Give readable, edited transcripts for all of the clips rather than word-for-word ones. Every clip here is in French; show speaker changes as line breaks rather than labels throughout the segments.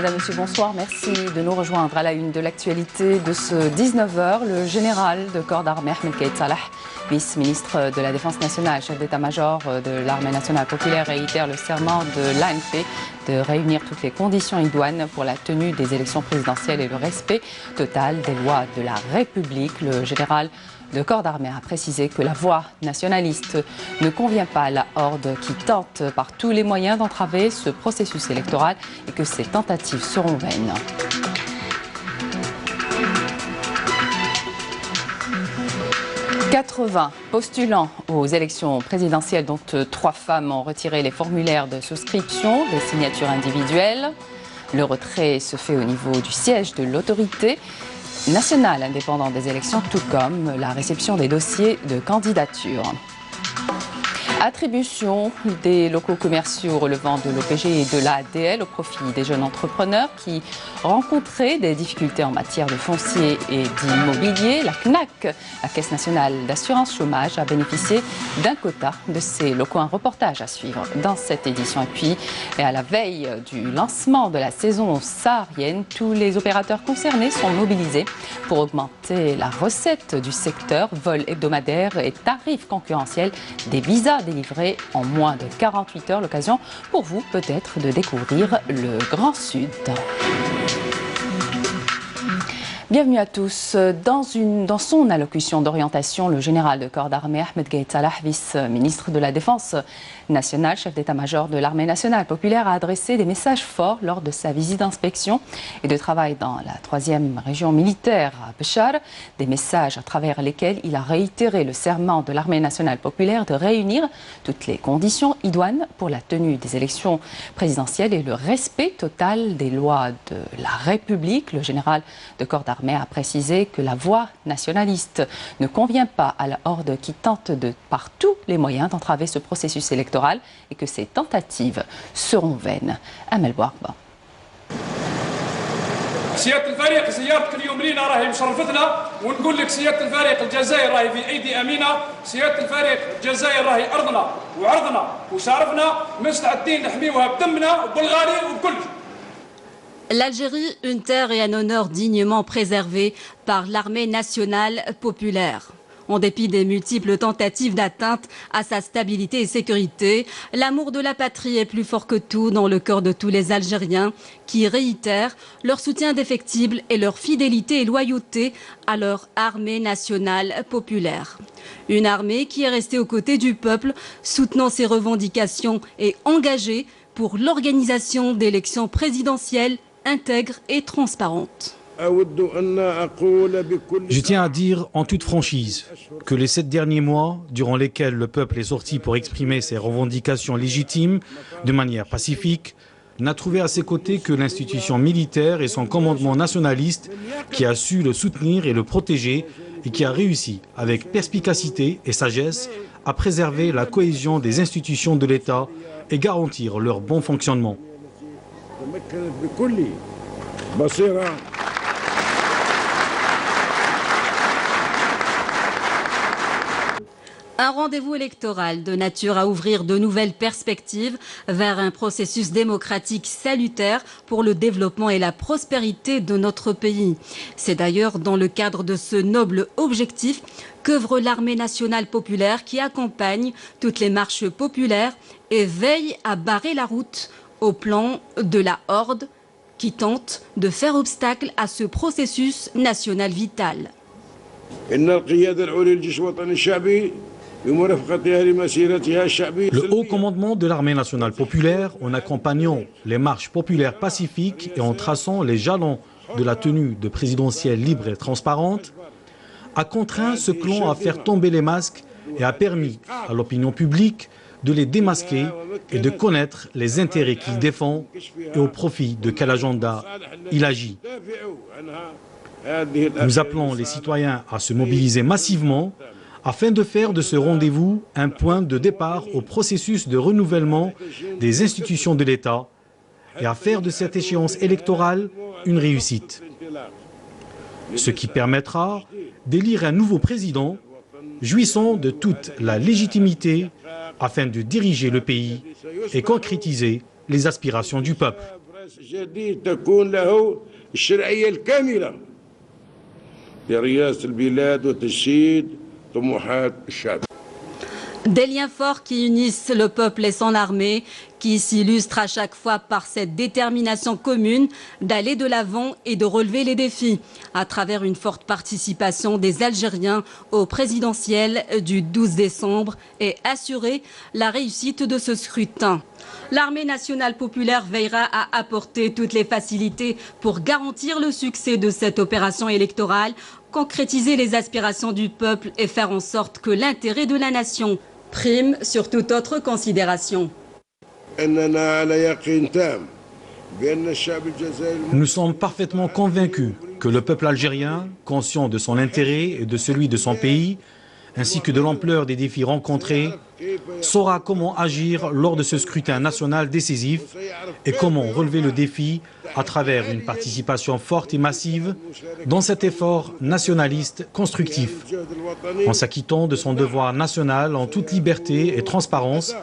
Madame, Monsieur, bonsoir. Merci de nous rejoindre à la une de l'actualité de ce 19h. Le général de corps d'armée Ahmed Gaïd Salah, vice-ministre de la Défense nationale, chef d'état-major de l'armée nationale populaire, réitère le serment de l'ANP de réunir toutes les conditions idoines pour la tenue des élections présidentielles et le respect total des lois de la République. Le général de corps d'armée a précisé que la voie nationaliste ne convient pas à la horde qui tente par tous les moyens d'entraver ce processus électoral et que ces tentatives seront vaines. « 80 postulants aux élections présidentielles, dont 3 femmes ont retiré les formulaires de souscription des signatures individuelles. Le retrait se fait au niveau du siège de l'autorité nationale indépendante des élections, tout comme la réception des dossiers de candidature. Attribution des locaux commerciaux relevant de l'OPG et de l'ADL au profit des jeunes entrepreneurs qui rencontraient des difficultés en matière de foncier et d'immobilier. La CNAC, la Caisse nationale d'assurance chômage, a bénéficié d'un quota de ces locaux. Un reportage à suivre dans cette édition. Et puis, à la veille du lancement de la saison saharienne, tous les opérateurs concernés sont mobilisés pour augmenter la recette du secteur. Vols hebdomadaires et tarifs concurrentiels des visas délivrés en moins de 48 heures. L'occasion pour vous peut-être de découvrir le Grand Sud. Bienvenue à tous. Dans son allocution d'orientation, le général de corps d'armée Ahmed Gaïd Salah, vice-ministre de la Défense nationale, chef d'état-major de l'armée nationale populaire, a adressé des messages forts lors de sa visite d'inspection et de travail dans la 3e région militaire à Béchar. Des messages à travers lesquels il a réitéré le serment de l'armée nationale populaire de réunir toutes les conditions idoines pour la tenue des élections présidentielles et le respect total des lois de la République. Le général de corps d'armée a précisé que la voie nationaliste ne convient pas à la horde qui tente par tous les moyens d'entraver ce processus électoral et que ces tentatives seront vaines. Amel Bouarba.
سيادة الفريق زيارتك اليوم لينا راهي مشرفتنا ونقول لك سيادة الفريق الجزائر راهي في أيدي أمينة. سيادة الفريق الجزائر راهي أرضنا وعرضنا وشرفنا مستعدين نحميوها بدمنا وبالغالي وبكل.
L'Algérie, une terre et un honneur dignement préservés par l'armée nationale populaire. En dépit des multiples tentatives d'atteinte à sa stabilité et sécurité, l'amour de la patrie est plus fort que tout dans le cœur de tous les Algériens qui réitèrent leur soutien indéfectible et leur fidélité et loyauté à leur armée nationale populaire. Une armée qui est restée aux côtés du peuple, soutenant ses revendications et engagée pour l'organisation d'élections présidentielles intègre et transparente.
Je tiens à dire en toute franchise que les 7 derniers mois, durant lesquels le peuple est sorti pour exprimer ses revendications légitimes de manière pacifique, n'a trouvé à ses côtés que l'institution militaire et son commandement nationaliste qui a su le soutenir et le protéger et qui a réussi, avec perspicacité et sagesse, à préserver la cohésion des institutions de l'État et garantir leur bon fonctionnement.
Un rendez-vous électoral de nature à ouvrir de nouvelles perspectives vers un processus démocratique salutaire pour le développement et la prospérité de notre pays. C'est d'ailleurs dans le cadre de ce noble objectif qu'œuvre l'armée nationale populaire qui accompagne toutes les marches populaires et veille à barrer la route au plan de la horde qui tente de faire obstacle à ce processus national vital.
Le haut commandement de l'armée nationale populaire, en accompagnant les marches populaires pacifiques et en traçant les jalons de la tenue de présidentielles libres et transparentes, a contraint ce clan à faire tomber les masques et a permis à l'opinion publique de les démasquer et de connaître les intérêts qu'il défend et au profit de quel agenda il agit. Nous appelons les citoyens à se mobiliser massivement afin de faire de ce rendez-vous un point de départ au processus de renouvellement des institutions de l'État et à faire de cette échéance électorale une réussite. Ce qui permettra d'élire un nouveau président jouissant de toute la légitimité afin de diriger le pays et concrétiser les aspirations du peuple.
Des liens forts qui unissent le peuple et son armée, qui s'illustrent à chaque fois par cette détermination commune d'aller de l'avant et de relever les défis, à travers une forte participation des Algériens au présidentiel du 12 décembre et assurer la réussite de ce scrutin. L'armée nationale populaire veillera à apporter toutes les facilités pour garantir le succès de cette opération électorale, concrétiser les aspirations du peuple et faire en sorte que l'intérêt de la nation prime sur toute autre considération.
Nous sommes parfaitement convaincus que le peuple algérien, conscient de son intérêt et de celui de son pays, ainsi que de l'ampleur des défis rencontrés, saura comment agir lors de ce scrutin national décisif et comment relever le défi à travers une participation forte et massive dans cet effort nationaliste constructif, en s'acquittant de son devoir national en toute liberté et transparence,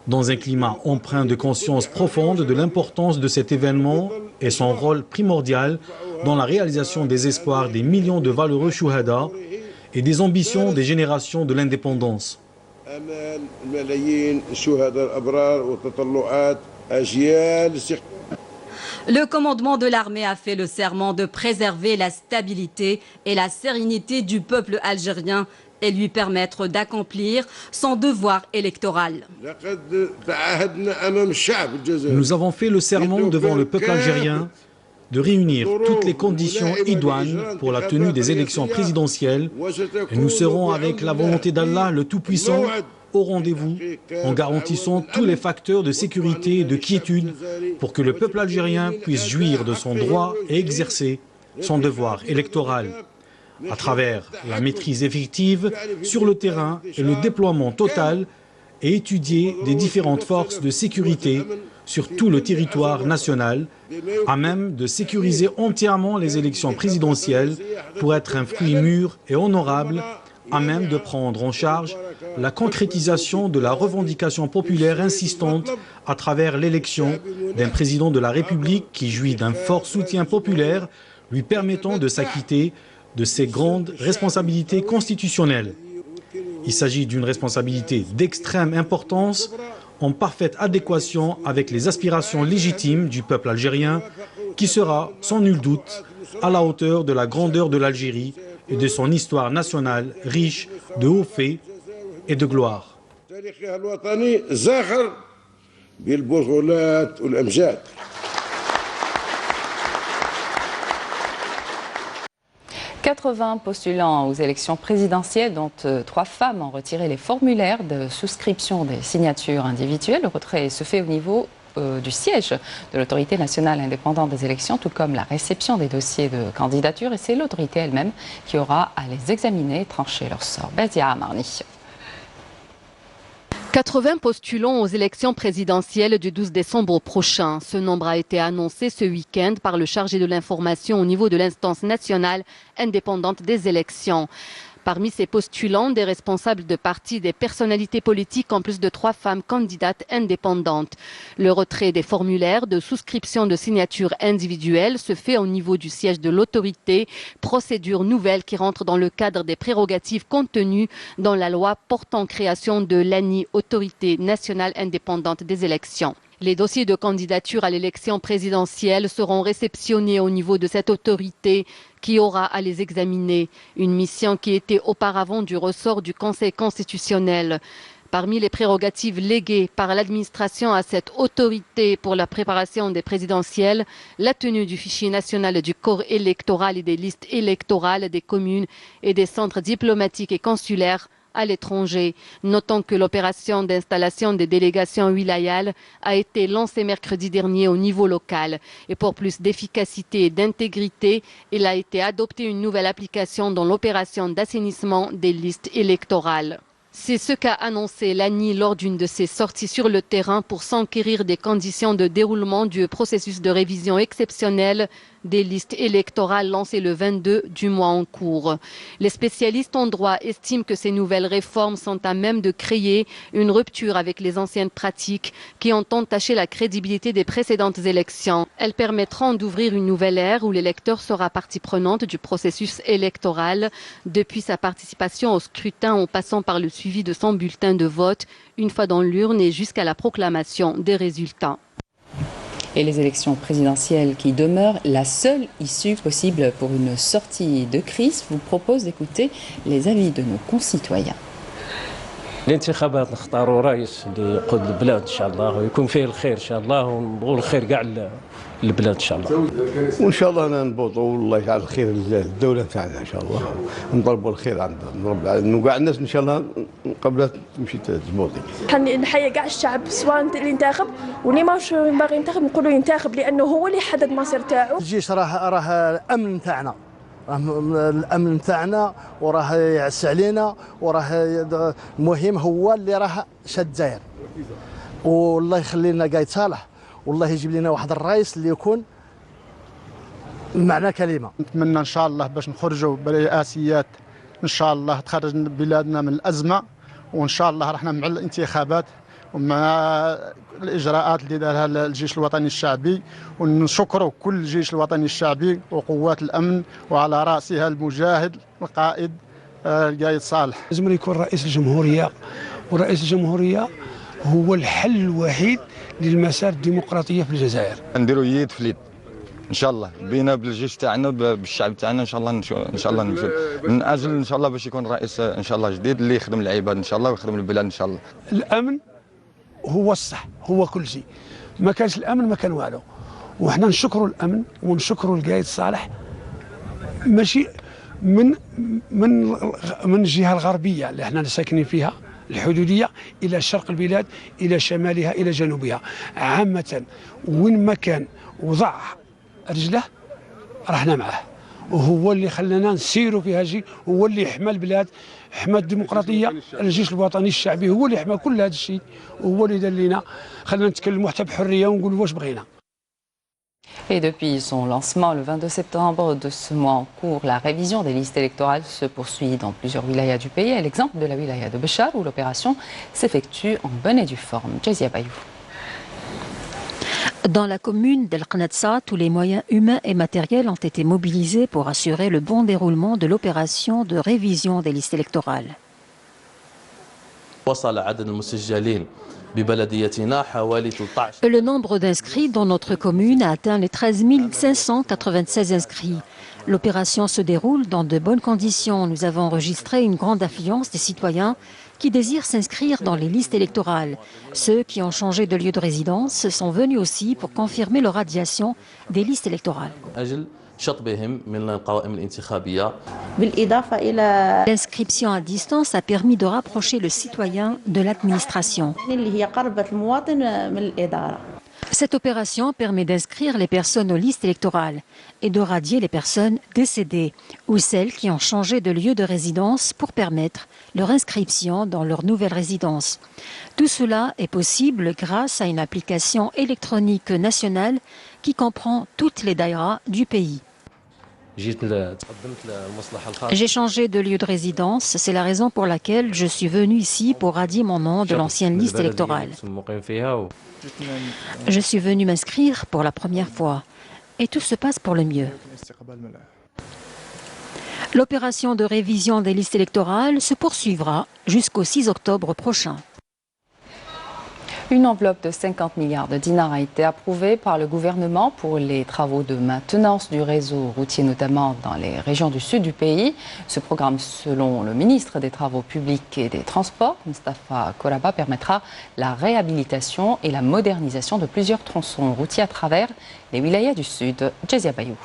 dans un climat empreint de conscience profonde de l'importance de cet événement et son rôle primordial dans la réalisation des espoirs des millions de valeureux chouhada et des ambitions des générations de l'indépendance.
Le commandement de l'armée a fait le serment de préserver la stabilité et la sérénité du peuple algérien et lui permettre d'accomplir son devoir électoral.
Nous avons fait le serment devant le peuple algérien de réunir toutes les conditions idoines pour la tenue des élections présidentielles et nous serons, avec la volonté d'Allah le Tout-Puissant, au rendez-vous en garantissant tous les facteurs de sécurité et de quiétude pour que le peuple algérien puisse jouir de son droit et exercer son devoir électoral à travers la maîtrise effective sur le terrain et le déploiement total et étudié des différentes forces de sécurité sur tout le territoire national, à même de sécuriser entièrement les élections présidentielles pour être un fruit mûr et honorable, à même de prendre en charge la concrétisation de la revendication populaire insistante à travers l'élection d'un président de la République qui jouit d'un fort soutien populaire, lui permettant de s'acquitter de ses grandes responsabilités constitutionnelles. Il s'agit d'une responsabilité d'extrême importance, en parfaite adéquation avec les aspirations légitimes du peuple algérien, qui sera, sans nul doute, à la hauteur de la grandeur de l'Algérie et de son histoire nationale riche de hauts faits et de gloire.
80 postulants aux élections présidentielles, dont 3 femmes ont retiré les formulaires de souscription des signatures individuelles. Le retrait se fait au niveau du siège de l'autorité nationale indépendante des élections, tout comme la réception des dossiers de candidature. Et c'est l'autorité elle-même qui aura à les examiner et trancher leur sort. Badia Amarni.
80 postulants aux élections présidentielles du 12 décembre prochain. Ce nombre a été annoncé ce week-end par le chargé de l'information au niveau de l'instance nationale indépendante des élections. Parmi ces postulants, des responsables de partis, des personnalités politiques, en plus de 3 femmes candidates indépendantes. Le retrait des formulaires de souscription de signatures individuelles se fait au niveau du siège de l'autorité, procédure nouvelle qui rentre dans le cadre des prérogatives contenues dans la loi portant création de l'ANI, Autorité nationale indépendante des élections. Les dossiers de candidature à l'élection présidentielle seront réceptionnés au niveau de cette autorité qui aura à les examiner, une mission qui était auparavant du ressort du Conseil constitutionnel. Parmi les prérogatives léguées par l'administration à cette autorité pour la préparation des présidentielles, la tenue du fichier national du corps électoral et des listes électorales des communes et des centres diplomatiques et consulaires à l'étranger. Notons que l'opération d'installation des délégations wilayales a été lancée mercredi dernier au niveau local. Et pour plus d'efficacité et d'intégrité, il a été adopté une nouvelle application dans l'opération d'assainissement des listes électorales. C'est ce qu'a annoncé l'ANI lors d'une de ses sorties sur le terrain pour s'enquérir des conditions de déroulement du processus de révision exceptionnelle des listes électorales lancées le 22 du mois en cours. Les spécialistes en droit estiment que ces nouvelles réformes sont à même de créer une rupture avec les anciennes pratiques qui ont entaché la crédibilité des précédentes élections. Elles permettront d'ouvrir une nouvelle ère où l'électeur sera partie prenante du processus électoral, depuis sa participation au scrutin en passant par le suivi de son bulletin de vote une fois dans l'urne et jusqu'à la proclamation des résultats.
Et les élections présidentielles qui demeurent la seule issue possible pour une sortie de crise vous propose d'écouter les avis de nos concitoyens.
الانتخابات نختاروا رئيس اللي يقود البلاد ان شاء الله ويكون فيه الخير ان شاء الله ونبغوا الخير كاع للبلاد ان شاء الله.
وان شاء الله نبوطوا والله يجعل الخير للدوله تاعنا ان شاء الله ونطلبوا الخير عند رب العالمين وكاع الناس ان شاء الله قبل تمشي تزبوطي.
نحيي كاع الشعب سواء اللي ينتخب واللي ماهوش باغي ينتخب نقولوا ينتخب لانه هو اللي يحدد المصير تاعو.
الجيش راه الامن تاعنا. الامن تاعنا وراه يعس علينا وراه المهم هو اللي راه شاد الجزائر والله يخلي لنا قايد صالح والله يجيب لنا واحد الرئيس اللي يكون بمعنى كلمه.
نتمنى ان شاء الله باش نخرجوا برئاسيات ان شاء الله تخرج بلادنا من الازمه وان شاء الله رحنا مع الانتخابات ومع الإجراءات اللي دارها الجيش الوطني الشعبي ونشكروا كل الجيش الوطني الشعبي وقوات الأمن وعلى رأسها المجاهد القائد القايد صالح.
لازم يكون رئيس الجمهورية ورئيس الجمهورية هو الحل الوحيد للمسار الديمقراطية في الجزائر.
نديروا يد في اليد ان شاء الله بينا بالجيش تاعنا بالشعب تاعنا ان شاء الله من اجل ان شاء الله باش يكون رئيس ان شاء الله جديد اللي يخدم العباد ان شاء الله ويخدم البلاد ان شاء الله.
الأمن هو الصح هو كل شيء ما كانش الامن ما كان والو وحنا نشكروا الامن ونشكروا القايد صالح ماشي من الجهه الغربيه اللي احنا ساكنين فيها الحدوديه الى شرق البلاد الى شمالها الى جنوبها عامه وين ما كان وضع رجله رحنا معه وهو اللي خلانا نسيروا في هذا هو اللي حمى البلاد حمى الديمقراطيه الجيش الوطني الشعبي هو اللي حمى كل هذا الشيء وهو اللي دار لنا خلانا نتكلموا حتى بحريه ونقولوا واش بغينا.
Et depuis son lancement le 22 septembre de ce mois en cours, la révision des listes électorales se poursuit dans plusieurs wilayas du pays, à l'exemple de la wilaya de Béchar où l'opération s'effectue en bonne et due forme. Jazia Bayou.
Dans la commune d'El Qnatsa, tous les moyens humains et matériels ont été mobilisés pour assurer le bon déroulement de l'opération de révision des listes électorales. Le nombre d'inscrits dans notre commune a atteint les 13 596 inscrits. L'opération se déroule dans de bonnes conditions. Nous avons enregistré une grande affluence des citoyens qui désirent s'inscrire dans les listes électorales. Ceux qui ont changé de lieu de résidence sont venus aussi pour confirmer leur radiation des listes électorales. L'inscription à distance a permis de rapprocher le citoyen de l'administration. Cette opération permet d'inscrire les personnes aux listes électorales et de radier les personnes décédées ou celles qui ont changé de lieu de résidence pour permettre leur inscription dans leur nouvelle résidence. Tout cela est possible grâce à une application électronique nationale qui comprend toutes les daïras du pays. J'ai changé de lieu de résidence, c'est la raison pour laquelle je suis venu ici pour radier mon nom de l'ancienne liste électorale. Je suis venu m'inscrire pour la première fois et tout se passe pour le mieux. L'opération de révision des listes électorales se poursuivra jusqu'au 6 octobre prochain.
Une enveloppe de 50 milliards de dinars a été approuvée par le gouvernement pour les travaux de maintenance du réseau routier, notamment dans les régions du sud du pays. Ce programme, selon le ministre des Travaux publics et des Transports, Moustapha Koraba, permettra la réhabilitation et la modernisation de plusieurs tronçons routiers à travers les wilayas du sud. Jazia Bayou.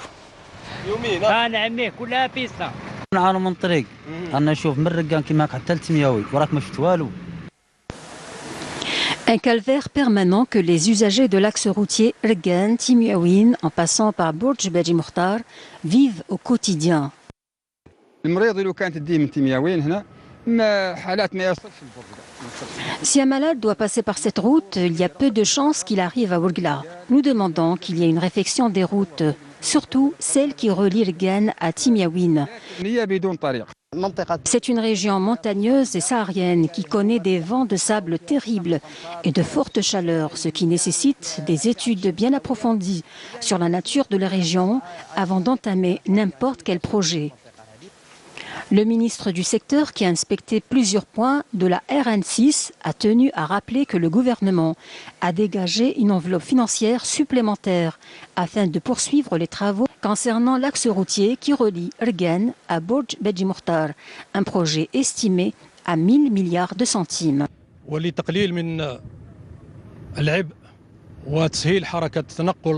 Un calvaire permanent que les usagers de l'axe routier Rgan, Timiaouine, en passant par Bourj Baji Mokhtar, vivent au quotidien. Si un malade doit passer par cette route, il y a peu de chances qu'il arrive à Ouargla. Nous demandons qu'il y ait une réfection des routes surtout celle qui relie Ergan à Timiaouine. C'est une région montagneuse et saharienne qui connaît des vents de sable terribles et de fortes chaleurs, ce qui nécessite des études bien approfondies sur la nature de la région avant d'entamer n'importe quel projet. Le ministre du secteur, qui a inspecté plusieurs points de la RN6, a tenu à rappeler que le gouvernement a dégagé une enveloppe financière supplémentaire afin de poursuivre les travaux concernant l'axe routier qui relie Ergan à Bourj Beji Mokhtar, un projet estimé à 1000 milliards de centimes.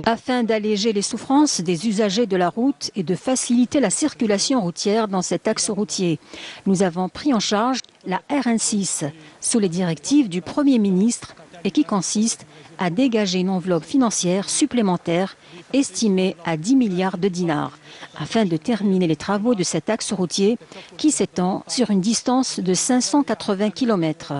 Afin d'alléger les souffrances des usagers de la route et de faciliter la circulation routière dans cet axe routier, nous avons pris en charge la RN6 sous les directives du Premier ministre et qui consiste à dégager une enveloppe financière supplémentaire estimée à 10 milliards de dinars afin de terminer les travaux de cet axe routier qui s'étend sur une distance de 580 km.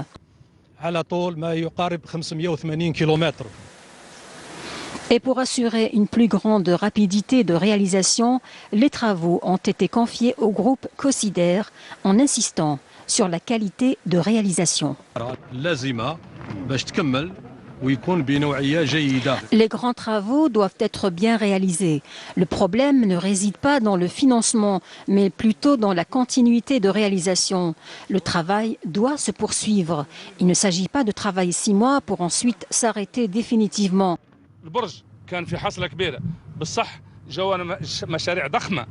Et pour assurer une plus grande rapidité de réalisation, les travaux ont été confiés au groupe Cosider en insistant sur la qualité de réalisation. Les grands travaux doivent être bien réalisés. Le problème ne réside pas dans le financement, mais plutôt dans la continuité de réalisation. Le travail doit se poursuivre. Il ne s'agit pas de travailler 6 mois pour ensuite s'arrêter définitivement.
البرج كان في حصلة كبيرة بالصح جوانا مشاريع ضخمة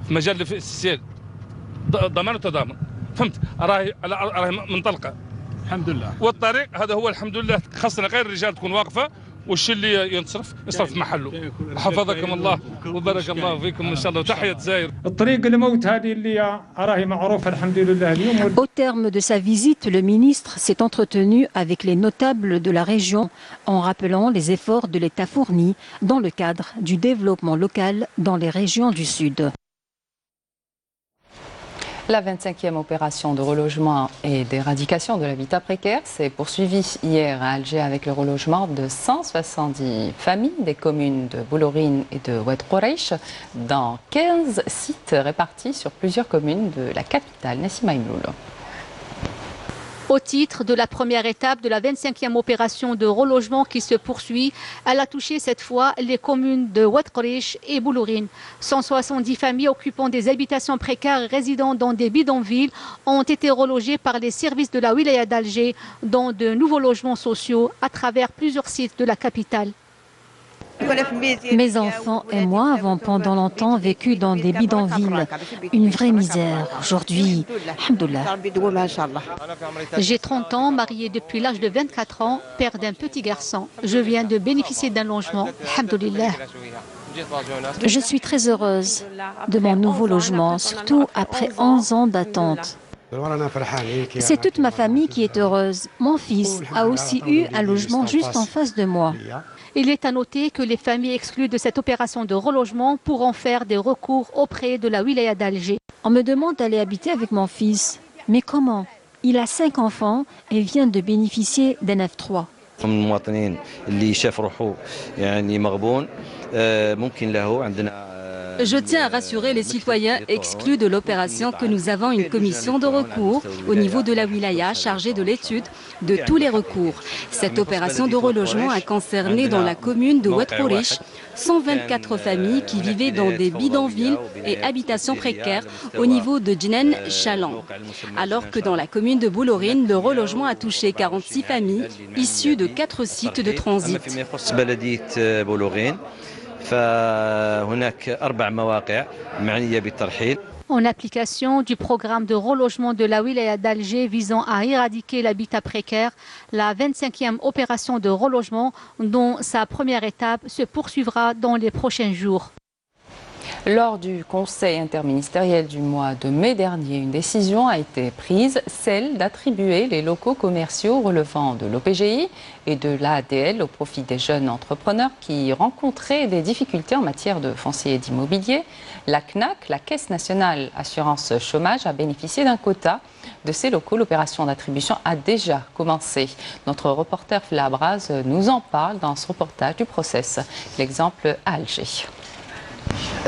في مجال السيل ضمان وتضامن فهمت راهي منطلقة الحمد لله والطريق هذا هو الحمد لله خاصنا غير الرجال تكون واقفة والشيء اللي يصرف محله حفظكم الله وبارك الله فيكم ان شاء الله وتحية زاير.
الطريق الموت هذه اللي راهي معروفة الحمد لله اليوم.
Au terme de sa visite, le ministre s'est entretenu avec les notables de la région en rappelant les efforts de l'État fournis dans le cadre du développement local dans les régions du Sud.
La 25e opération de relogement et d'éradication de l'habitat précaire s'est poursuivie hier à Alger avec le relogement de 170 familles des communes de Boulorine et de Oued Khoreish dans 15 sites répartis sur plusieurs communes de la capitale, Nassima Imloul.
Au titre de la première étape de la 25e opération de relogement qui se poursuit, elle a touché cette fois les communes de Oued Khoreish et Boulorine. 170 familles occupant des habitations précaires et résidant dans des bidonvilles ont été relogées par les services de la wilaya d'Alger dans de nouveaux logements sociaux à travers plusieurs sites de la capitale.
Mes enfants et moi avons pendant longtemps vécu dans des bidonvilles. Une vraie misère. Aujourd'hui, alhamdoulilah.
J'ai 30 ans, mariée depuis l'âge de 24 ans, père d'un petit garçon. Je viens de bénéficier d'un logement. Alhamdoulilah.
Je suis très heureuse de mon nouveau logement, surtout après 11 ans d'attente. C'est toute ma famille qui est heureuse. Mon fils a aussi eu un logement juste en face de moi.
Il est à noter que les familles exclues de cette opération de relogement pourront faire des recours auprès de la wilaya d'Alger.
On me demande d'aller habiter avec mon fils. Mais comment? Il a 5 enfants et vient de bénéficier d'un F3.
Je tiens à rassurer les citoyens exclus de l'opération que nous avons une commission de recours au niveau de la wilaya chargée de l'étude de tous les recours. Cette opération de relogement a concerné dans la commune de Oued Khoreish 124 familles qui vivaient dans des bidonvilles et habitations précaires au niveau de Djnen Chaland. Alors que dans la commune de Boulorine, le relogement a touché 46 familles issues de 4 sites de transit.
En application du programme de relogement de la wilaya d'Alger visant à éradiquer l'habitat précaire, la 25e opération de relogement, dont sa première étape, se poursuivra dans les prochains jours.
Lors du conseil interministériel du mois de mai dernier, une décision a été prise, celle d'attribuer les locaux commerciaux relevant de l'OPGI et de l'ADL au profit des jeunes entrepreneurs qui rencontraient des difficultés en matière de foncier et d'immobilier. La CNAC, la Caisse nationale assurance chômage, a bénéficié d'un quota de ces locaux. L'opération d'attribution a déjà commencé. Notre reporter Fla Braz nous en parle dans ce reportage du Process. L'exemple à Alger.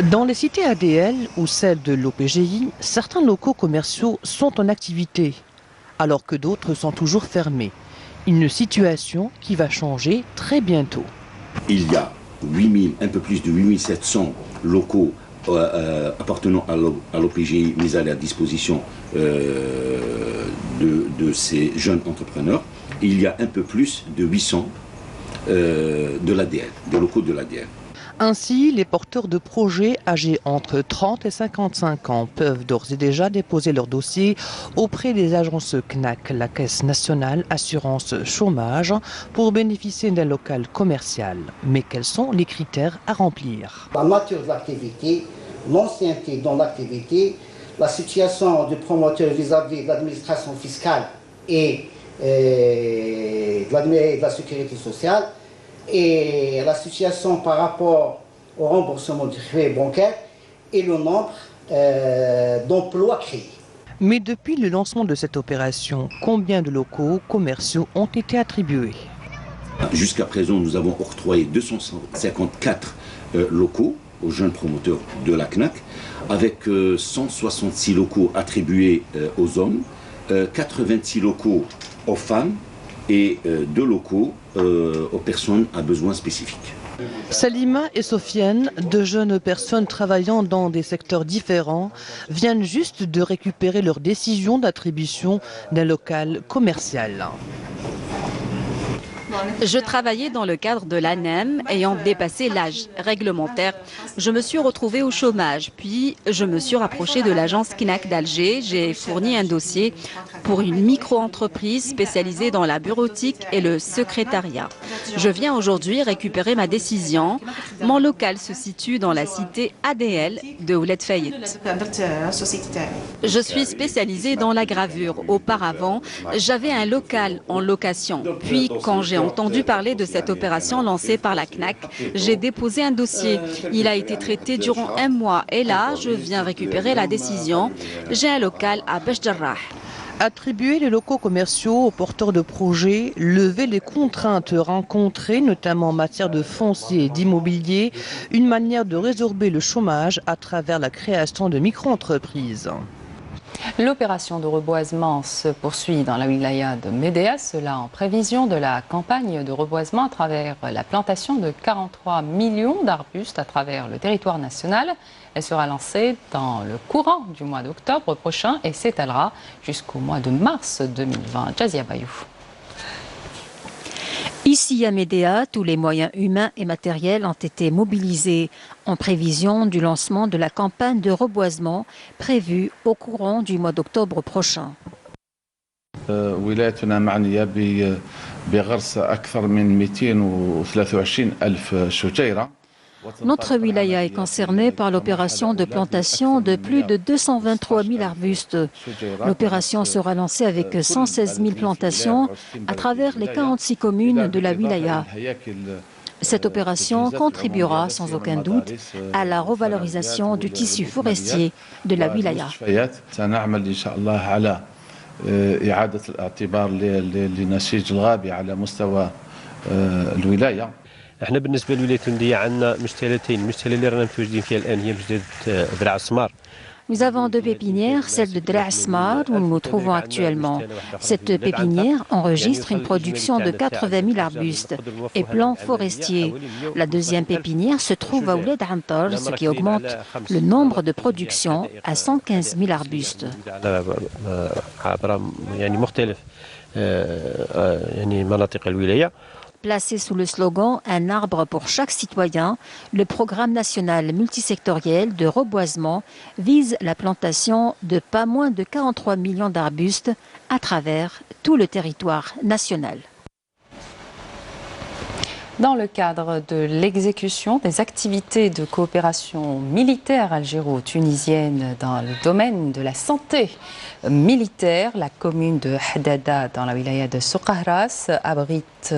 Dans les cités ADL ou celles de l'OPGI, certains locaux commerciaux sont en activité, alors que d'autres sont toujours fermés. Une situation qui va changer très bientôt.
Il y a un peu plus de 8700 locaux appartenant à l'OPGI mis à la disposition de ces jeunes entrepreneurs. Il y a un peu plus de 800 de l'ADL, des locaux de l'ADL.
Ainsi, les porteurs de projets âgés entre 30 et 55 ans peuvent d'ores et déjà déposer leur dossier auprès des agences CNAC, la Caisse nationale assurance chômage, pour bénéficier d'un local commercial. Mais quels sont les critères à remplir?
La nature de l'activité, l'ancienneté dans l'activité, la situation du promoteur vis-à-vis de l'administration fiscale et de la sécurité sociale, et la situation par rapport au remboursement du crédit bancaire et le nombre d'emplois créés.
Mais depuis le lancement de cette opération, combien de locaux commerciaux ont été attribués?
Jusqu'à présent, nous avons octroyé 254 locaux aux jeunes promoteurs de la CNAC, avec 166 locaux attribués aux hommes, 86 locaux aux femmes et 2 locaux aux personnes à besoins spécifiques.
Salima et Sofiane, deux jeunes personnes travaillant dans des secteurs différents, viennent juste de récupérer leur décision d'attribution d'un local commercial.
Je travaillais dans le cadre de l'ANEM, ayant dépassé l'âge réglementaire. Je me suis retrouvée au chômage, puis je me suis rapprochée de l'agence CNAC d'Alger. J'ai fourni un dossier pour une micro-entreprise spécialisée dans la bureautique et le secrétariat. Je viens aujourd'hui récupérer ma décision. Mon local se situe dans la cité ADL de Ouled Fayet. Je suis spécialisée dans la gravure. Auparavant, j'avais un local en location. Puis, quand j'ai entendu parler de cette opération lancée par la CNAC, j'ai déposé un dossier. Il a été traité durant 1 mois et là, je viens récupérer la décision. J'ai un local à Bechjarrah.
Attribuer les locaux commerciaux aux porteurs de projets, lever les contraintes rencontrées, notamment en matière de foncier et d'immobilier, une manière de résorber le chômage à travers la création de micro-entreprises.
L'opération de reboisement se poursuit dans la wilaya de Médéa, cela en prévision de la campagne de reboisement à travers la plantation de 43 millions d'arbustes à travers le territoire national. Elle sera lancée dans le courant du mois d'octobre prochain et s'étalera jusqu'au mois de mars 2020. Jazia Bayou.
Ici à Médéa, tous les moyens humains et matériels ont été mobilisés en prévision du lancement de la campagne de reboisement prévue au courant du mois d'octobre prochain.
ولايتنا معنية بغرس أكثر من 223 ألف شجيرة.
Notre wilaya est concernée par l'opération de plantation de plus de 223 000 arbustes. L'opération sera lancée avec 116 000 plantations à travers les 46 communes de la wilaya. Cette opération contribuera sans aucun doute à la revalorisation du tissu forestier de la wilaya.
إعادة الاعتبار لنسيج الغابة على مستوى الولاية.
احنا بالنسبه للولايه المدنيه عندنا مشتلتين، المشتله اللي رانا متواجدين فيها الان هي مشتله ذراع السمار.
Nous avons 2 pépinières, celle de Dra' Smar où nous nous trouvons actuellement. Cette pépinière enregistre une production de 80 000 arbustes et plants forestiers. La deuxième pépinière se trouve à Ouled Antar, ce qui augmente le nombre de productions à 115 000 arbustes. Placé sous le slogan « Un arbre pour chaque citoyen », le programme national multisectoriel de reboisement vise la plantation de pas moins de 43 millions d'arbustes à travers tout le territoire national.
Dans le cadre de l'exécution des activités de coopération militaire algéro-tunisienne dans le domaine de la santé militaire, la commune de Hadada dans la wilaya de Soukahras abrite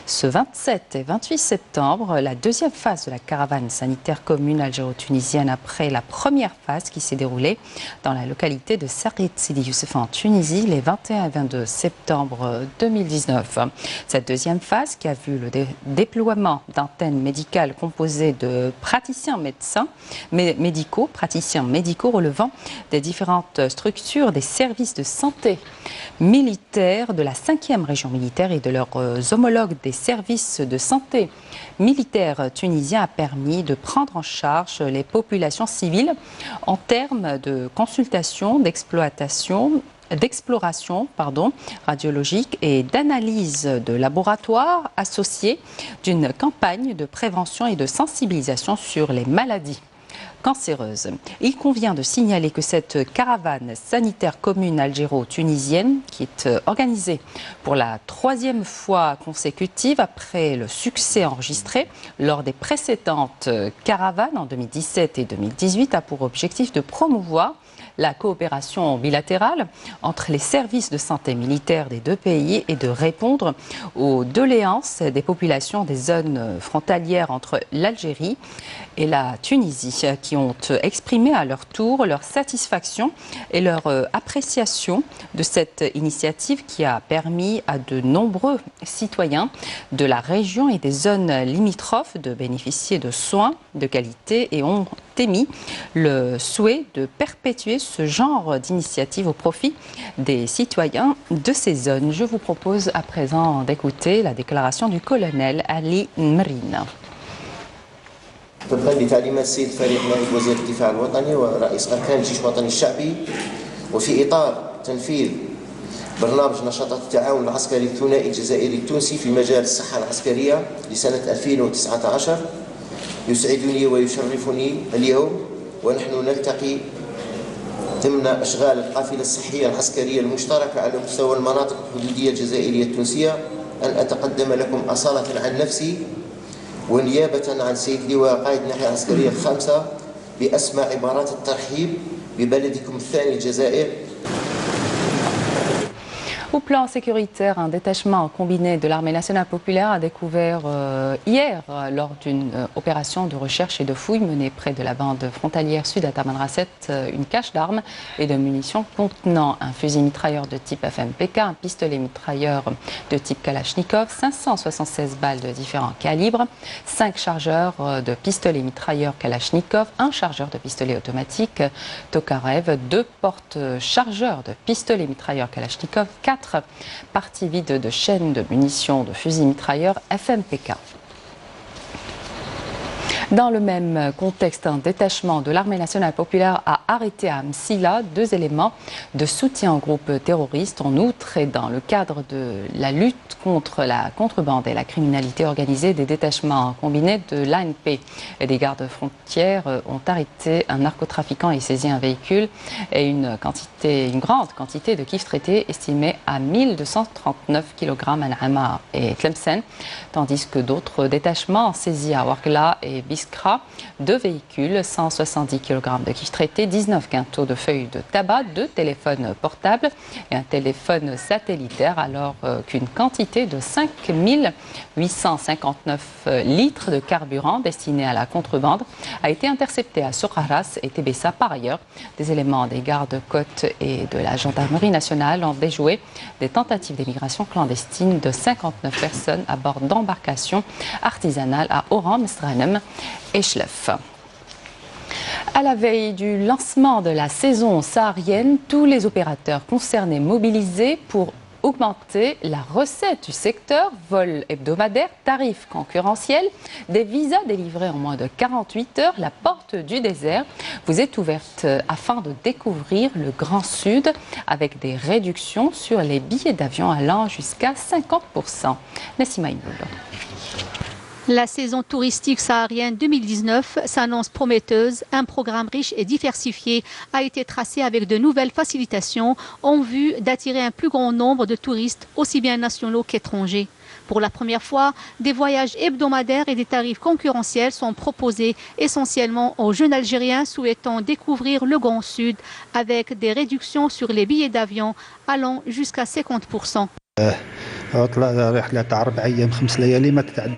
ce 27 et 28 septembre la deuxième phase de la caravane sanitaire commune algéro-tunisienne après la première phase qui s'est déroulée dans la localité de Sarid Sidi Youssef en Tunisie les 21 et 22 septembre 2019. Cette deuxième phase qui a vu le déploiement d'antennes médicales composées de praticiens médicaux relevant des différentes structures des services de santé militaires de la 5e région militaire et de leurs homologues des services de santé militaires tunisiens a permis de prendre en charge les populations civiles en termes de consultation, d'exploration radiologique et d'analyse de laboratoire associée d'une campagne de prévention et de sensibilisation sur les maladies cancéreuses. Il convient de signaler que cette caravane sanitaire commune algéro-tunisienne, qui est organisée pour la 3e fois consécutive après le succès enregistré lors des précédentes caravanes en 2017 et 2018, a pour objectif de promouvoir la coopération bilatérale entre les services de santé militaire des deux pays et de répondre aux doléances des populations des zones frontalières entre l'Algérie et la Tunisie, qui ont exprimé à leur tour leur satisfaction et leur appréciation de cette initiative qui a permis à de nombreux citoyens de la région et des zones limitrophes de bénéficier de soins de qualité et ont émis le souhait de perpétuer ce genre d'initiative au profit des citoyens de ces zones. Je vous propose à présent d'écouter la déclaration du colonel Ali Mrina.
طبقا لتعليمات السيد فريق نائب وزير الدفاع الوطني ورئيس أركان الجيش الوطني الشعبي وفي إطار تنفيذ برنامج نشاطات التعاون العسكري الثنائي الجزائري التونسي في مجال الصحة العسكرية لسنة 2019 يسعدني ويشرفني اليوم ونحن نلتقي ضمن أشغال القافلة الصحية العسكرية المشتركة على مستوى المناطق الحدودية الجزائرية التونسية أن أتقدم لكم أصالة عن نفسي ونيابة عن سيد لواء قائد الناحية العسكرية الخامسة بأسمى عبارات الترحيب ببلدكم الثاني الجزائر.
Au plan sécuritaire, un détachement combiné de l'armée nationale populaire a découvert hier, lors d'une opération de recherche et de fouille menée près de la bande frontalière sud à Tamanrasset, une cache d'armes et de munitions contenant un fusil mitrailleur de type FMPK, un pistolet mitrailleur de type Kalachnikov, 576 balles de différents calibres, 5 chargeurs de pistolet mitrailleur Kalachnikov, un chargeur de pistolet automatique Tokarev, 2 porte-chargeurs de pistolet mitrailleur Kalachnikov, 4 parties vides de chaînes de munitions de fusils mitrailleurs FMPK. Dans le même contexte, un détachement de l'armée nationale populaire a arrêté à Msila 2 éléments de soutien aux groupes terroristes. En outre, et dans le cadre de la lutte contre la contrebande et la criminalité organisée, des détachements combinés de l'ANP et des gardes frontières ont arrêté un narcotrafiquant et saisi un véhicule et une grande quantité de kif traités estimée à 1239 kg à Naama et Tlemcen, tandis que d'autres détachements saisis à Ouargla et Biskra, 2 véhicules, 170 kg de kif traités, 19 quintaux de feuilles de tabac, 2 téléphones portables et un téléphone satellitaire, alors qu'une quantité de 5859 litres de carburant destiné à la contrebande a été interceptée à Soukharas et Tébessa. Par ailleurs, des éléments des gardes-côtes et de la gendarmerie nationale ont déjoué des tentatives d'émigration clandestine de 59 personnes à bord d'embarcations artisanales à Oran, Mestrenem et Chlef. À la veille du lancement de la saison saharienne, tous les opérateurs concernés mobilisés pour augmenter la recette du secteur, vols hebdomadaires, tarifs concurrentiels, des visas délivrés en moins de 48 heures. La porte du désert vous est ouverte afin de découvrir le Grand Sud avec des réductions sur les billets d'avion allant jusqu'à 50%. Nassima Inoul.
La saison touristique saharienne 2019 s'annonce prometteuse. Un programme riche et diversifié a été tracé avec de nouvelles facilitations en vue d'attirer un plus grand nombre de touristes, aussi bien nationaux qu'étrangers. Pour la première fois, des voyages hebdomadaires et des tarifs concurrentiels sont proposés essentiellement aux jeunes Algériens souhaitant découvrir le Grand Sud avec des réductions sur les billets d'avion allant jusqu'à 50%.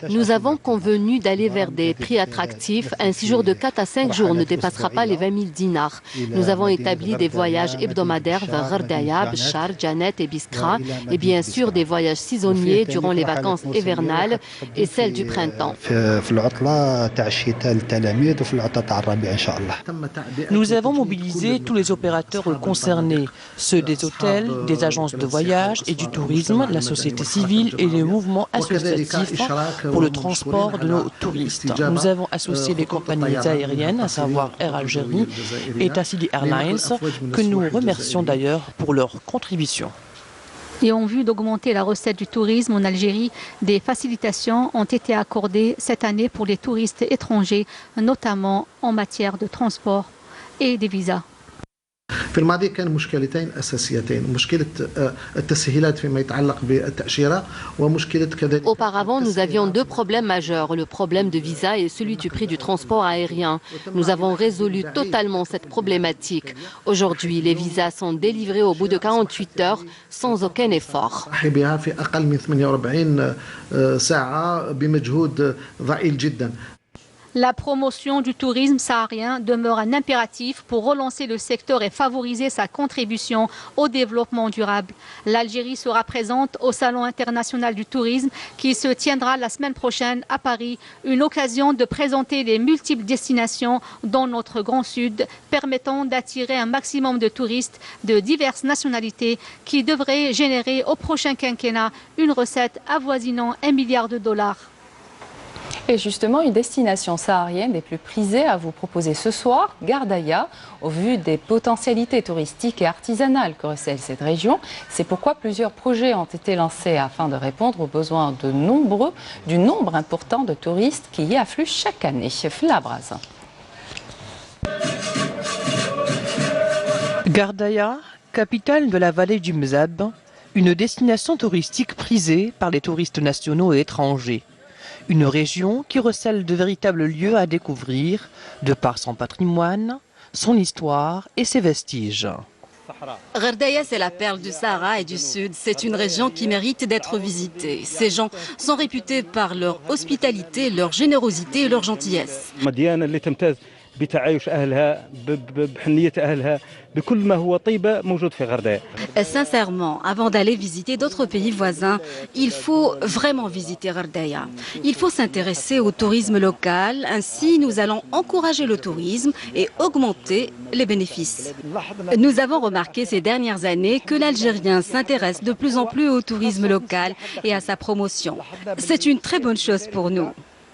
Nous avons convenu d'aller vers des prix attractifs. Un séjour de 4 à 5 jours ne dépassera pas les 20 000 dinars. Nous avons établi des voyages hebdomadaires vers Ghardaya, Béchar, Janet et Biskra, et bien sûr des voyages saisonniers durant les vacances hivernales et celles du printemps.
Nous avons mobilisé tous les opérateurs concernés, ceux des hôtels, des agences de voyage et du tourisme, la société civile et les mouvements associatifs pour le transport de nos touristes. Nous avons associé les compagnies aériennes, à savoir Air Algérie et Tassili Airlines, que nous remercions d'ailleurs pour leur contribution.
Et en vue d'augmenter la recette du tourisme en Algérie, des facilitations ont été accordées cette année pour les touristes étrangers, notamment en matière de transport et des visas.
في الماضي كان مشكلتين أساسيتين مشكلة التسهيلات فيما يتعلق بالتأشيرة ومشكلة كذلك.
Auparavant, nous avions deux problèmes majeurs, le problème de visa et celui du prix du transport aérien. Nous avons résolu totalement cette problématique. Aujourd'hui, les visas sont délivrés au bout de 48 heures sans aucun effort.
بها في أقل من 48 ساعة بمجهود ضئيل جدا.
La promotion du tourisme saharien demeure un impératif pour relancer le secteur et favoriser sa contribution au développement durable. L'Algérie sera présente au Salon international du tourisme qui se tiendra la semaine prochaine à Paris, une occasion de présenter les multiples destinations dans notre Grand Sud, permettant d'attirer un maximum de touristes de diverses nationalités qui devraient générer au prochain quinquennat une recette avoisinant $1 milliard.
Et justement, une destination saharienne des plus prisées à vous proposer ce soir, Ghardaya, au vu des potentialités touristiques et artisanales que recèle cette région. C'est pourquoi plusieurs projets ont été lancés afin de répondre aux besoins du nombre important de touristes qui y affluent chaque année. Flabraz.
Ghardaya, capitale de la vallée du Mzab, une destination touristique prisée par les touristes nationaux et étrangers. Une région qui recèle de véritables lieux à découvrir, de par son patrimoine, son histoire et ses vestiges.
Ghardaya, c'est la perle du Sahara et du Sud. C'est une région qui mérite d'être visitée. Ces gens sont réputés par leur hospitalité, leur générosité et leur gentillesse. Sincèrement, avant d'aller visiter d'autres pays voisins, il faut vraiment visiter Ghardaya. Il faut s'intéresser au tourisme local, ainsi nous allons encourager le tourisme et augmenter les bénéfices. Nous avons remarqué ces dernières années que l'Algérien s'intéresse de plus en plus au tourisme local et à sa promotion. C'est une très bonne chose pour nous.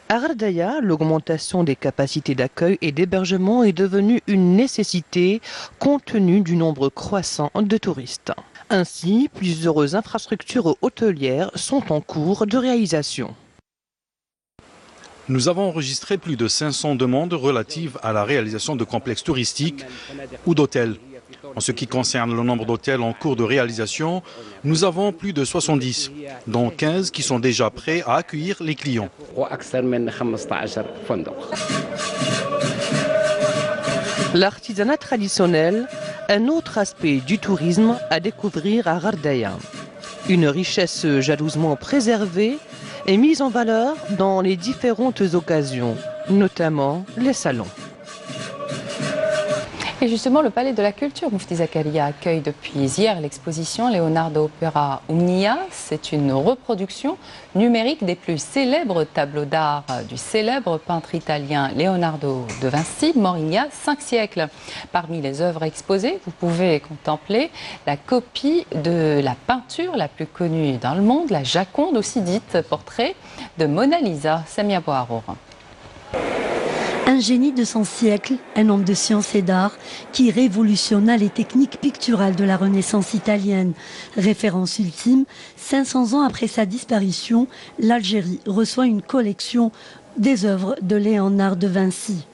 À Ghardaya, l'augmentation des capacités d'accueil et d'hébergement est devenue une nécessité compte tenu du nombre croissant de touristes. Ainsi, plusieurs infrastructures hôtelières sont en cours de réalisation.
Nous avons enregistré plus de 500 demandes relatives à la réalisation de complexes touristiques ou d'hôtels. En ce qui concerne le nombre d'hôtels en cours de réalisation, nous avons plus de 70, dont 15 qui sont déjà prêts à accueillir les clients.
L'artisanat traditionnel, un autre aspect du tourisme à découvrir à Ghardaya. Une richesse jalousement préservée et mise en valeur dans les différentes occasions, notamment les salons.
Et justement, le Palais de la Culture, Moufti Zakaria, accueille depuis hier l'exposition Leonardo Opera Omnia. C'est une reproduction numérique des plus célèbres tableaux d'art du célèbre peintre italien Leonardo de Vinci, mort il y a 5 siècles. Parmi les œuvres exposées, vous pouvez contempler la copie de la peinture la plus connue dans le monde, la Jaconde, aussi dite portrait de Mona Lisa. Samia Boharour.
Un génie de son siècle, un homme de science et d'art qui révolutionna les techniques picturales de la Renaissance italienne. Référence ultime, 500 ans après sa disparition, l'Algérie reçoit une collection des œuvres de Léonard de Vinci.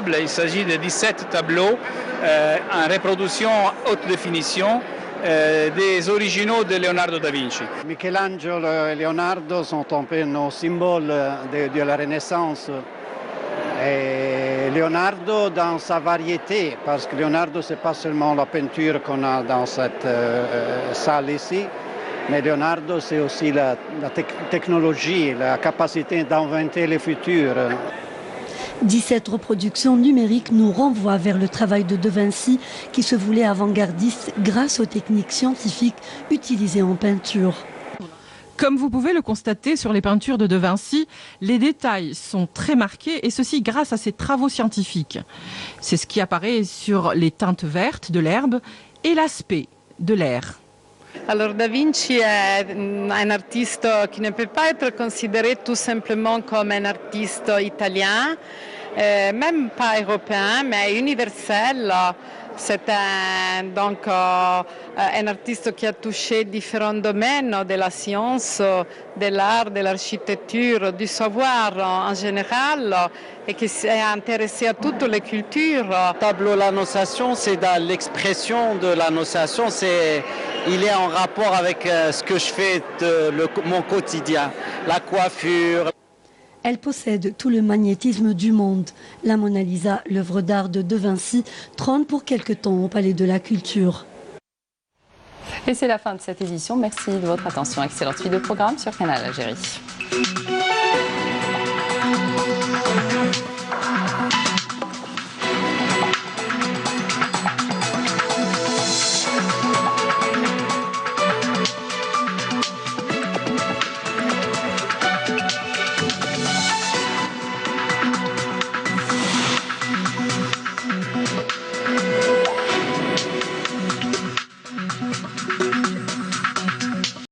Il s'agit de 17 tableaux en reproduction haute définition des originaux de Leonardo da Vinci.
Michelangelo et Leonardo sont un peu nos symboles de la Renaissance. Et Leonardo dans sa variété, parce que Leonardo c'est pas seulement la peinture qu'on a dans cette salle ici, Mais Leonardo, c'est aussi la technologie, la capacité d'inventer le futur.
17 reproductions numériques nous renvoient vers le travail de Vinci qui se voulait avant-gardiste grâce aux techniques scientifiques utilisées en peinture.
Comme vous pouvez le constater sur les peintures de Vinci, les détails sont très marqués et ceci grâce à ses travaux scientifiques. C'est ce qui apparaît sur les teintes vertes de l'herbe et l'aspect de l'air.
Alors Da Vinci est un artiste qui ne peut pas être considéré tout simplement comme un artiste italien, même pas européen, mais universel. C'est donc un artiste qui a touché différents domaines de la science, de l'art, de l'architecture, du savoir en général et qui s'est intéressé à toutes les cultures.
Le tableau l'Annonciation, c'est dans l'expression de l'Annonciation, il est en rapport avec ce que je fais de mon quotidien, la coiffure.
Elle possède tout le magnétisme du monde. La Mona Lisa, l'œuvre d'art de Vinci, trône pour quelque temps au Palais de la Culture.
Et c'est la fin de cette édition. Merci de votre attention. Excellente suite de programme sur Canal Algérie.